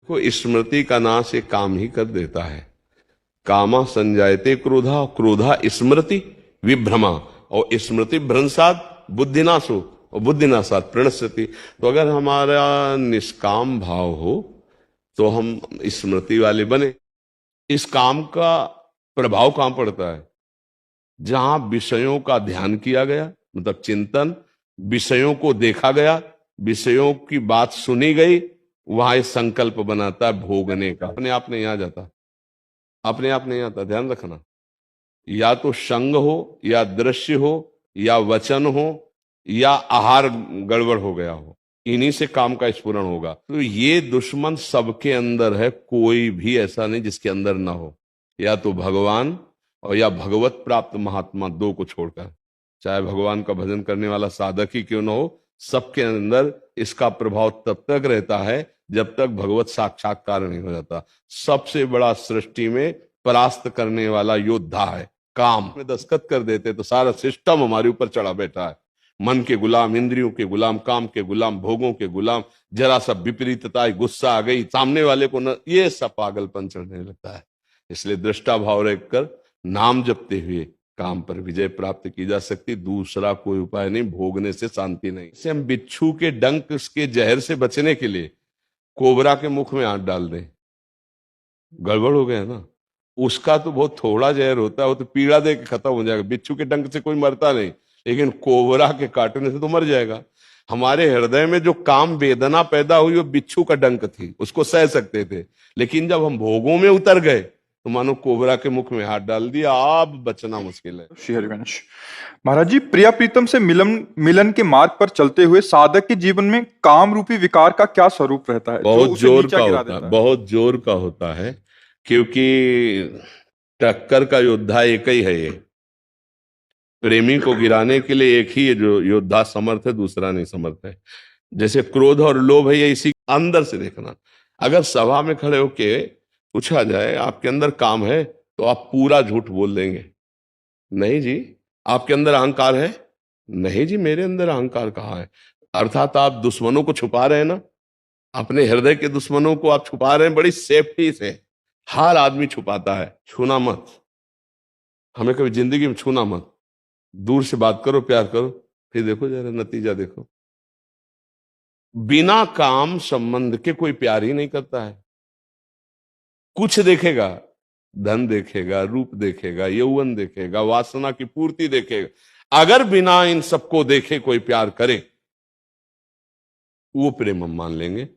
को स्मृति का नाश एक काम ही कर देता है। कामा संजायते क्रोधा, क्रोधा स्मृति विभ्रमा, और स्मृति भ्रंशात बुद्धिनाशो, और बुद्धिनाशात प्रणश्यति। तो अगर हमारा निष्काम भाव हो तो हम स्मृति वाले बने। इस काम का प्रभाव कहां पड़ता है? जहां विषयों का ध्यान किया गया, मतलब चिंतन, विषयों को देखा गया, विषयों की बात सुनी गई, वहां एक संकल्प बनाता है भोगने का। अपने आप नहीं आ जाता, अपने आप नहीं आता, ध्यान रखना। या तो संग हो, या दृश्य हो, या वचन हो, या आहार गड़बड़ हो गया हो, इन्हीं से काम का स्फुरण होगा। तो ये दुश्मन सबके अंदर है, कोई भी ऐसा नहीं जिसके अंदर ना हो। या तो भगवान और या भगवत प्राप्त महात्मा, दो को छोड़कर। चाहे भगवान का भजन करने वाला साधक ही क्यों ना हो, सबके अंदर इसका प्रभाव तब तक रहता है जब तक भगवत साक्षात्कार नहीं हो जाता। सबसे बड़ा सृष्टि में परास्त करने वाला योद्धा है काम। में दस्तखत कर देते तो सारा सिस्टम हमारे ऊपर चढ़ा बैठा है। मन के गुलाम, इंद्रियों के गुलाम, काम के गुलाम, भोगों के गुलाम। जरा सा विपरीतता, गुस्सा आ गई सामने वाले को न, ये सब पागलपन चढ़ने लगता है। इसलिए दृष्टा भाव रखकर नाम जपते हुए काम पर विजय प्राप्त की जा सकती। दूसरा कोई उपाय नहीं, भोगने से शांति नहीं। इसे हम बिच्छू के डंक के जहर से बचने के लिए कोबरा के मुख में हाथ डाल दें, गड़बड़ हो गया ना। उसका तो बहुत थोड़ा जहर होता है, वो तो पीड़ा दे के खत्म हो जाएगा। बिच्छू के डंक से कोई मरता नहीं, लेकिन कोबरा के काटने से तो मर जाएगा। हमारे हृदय में जो काम वेदना पैदा हुई वो बिच्छू का डंक थी, उसको सह सकते थे। लेकिन जब हम भोगों में उतर गए तो मानो कोबरा के मुख में हाथ डाल दिया, अब बचना मुश्किल है। श्री हरिवंश महाराज जी, प्रिया प्रीतम से मिलन के मार्ग पर चलते हुए साधक के जीवन में काम रूपी विकार का क्या स्वरूप रहता है? बहुत जोर का होता है, बहुत जोर का होता है, क्योंकि टक्कर का योद्धा एक ही है। ये प्रेमी को गिराने के लिए एक ही जो योद्धा समर्थ है, दूसरा नहीं समर्थ है। जैसे क्रोध और लोभ है, ये इसी अंदर से देखना। अगर सभा में खड़े होके पूछा जाए आपके अंदर काम है, तो आप पूरा झूठ बोल देंगे, नहीं जी। आपके अंदर अहंकार है, नहीं जी मेरे अंदर अहंकार कहाँ है। अर्थात आप दुश्मनों को छुपा रहे हैं ना, अपने हृदय के दुश्मनों को आप छुपा रहे हैं बड़ी सेफ्टी से। हर आदमी छुपाता है। छूना मत, हमें कभी जिंदगी में छूना मत। दूर से बात करो, प्यार करो, फिर देखो जरा नतीजा देखो। बिना काम संबंध के कोई प्यार ही नहीं करता है। कुछ देखेगा, धन देखेगा, रूप देखेगा, यौवन देखेगा, वासना की पूर्ति देखेगा। अगर बिना इन सबको देखे कोई प्यार करे, वो प्रेम हम मान लेंगे।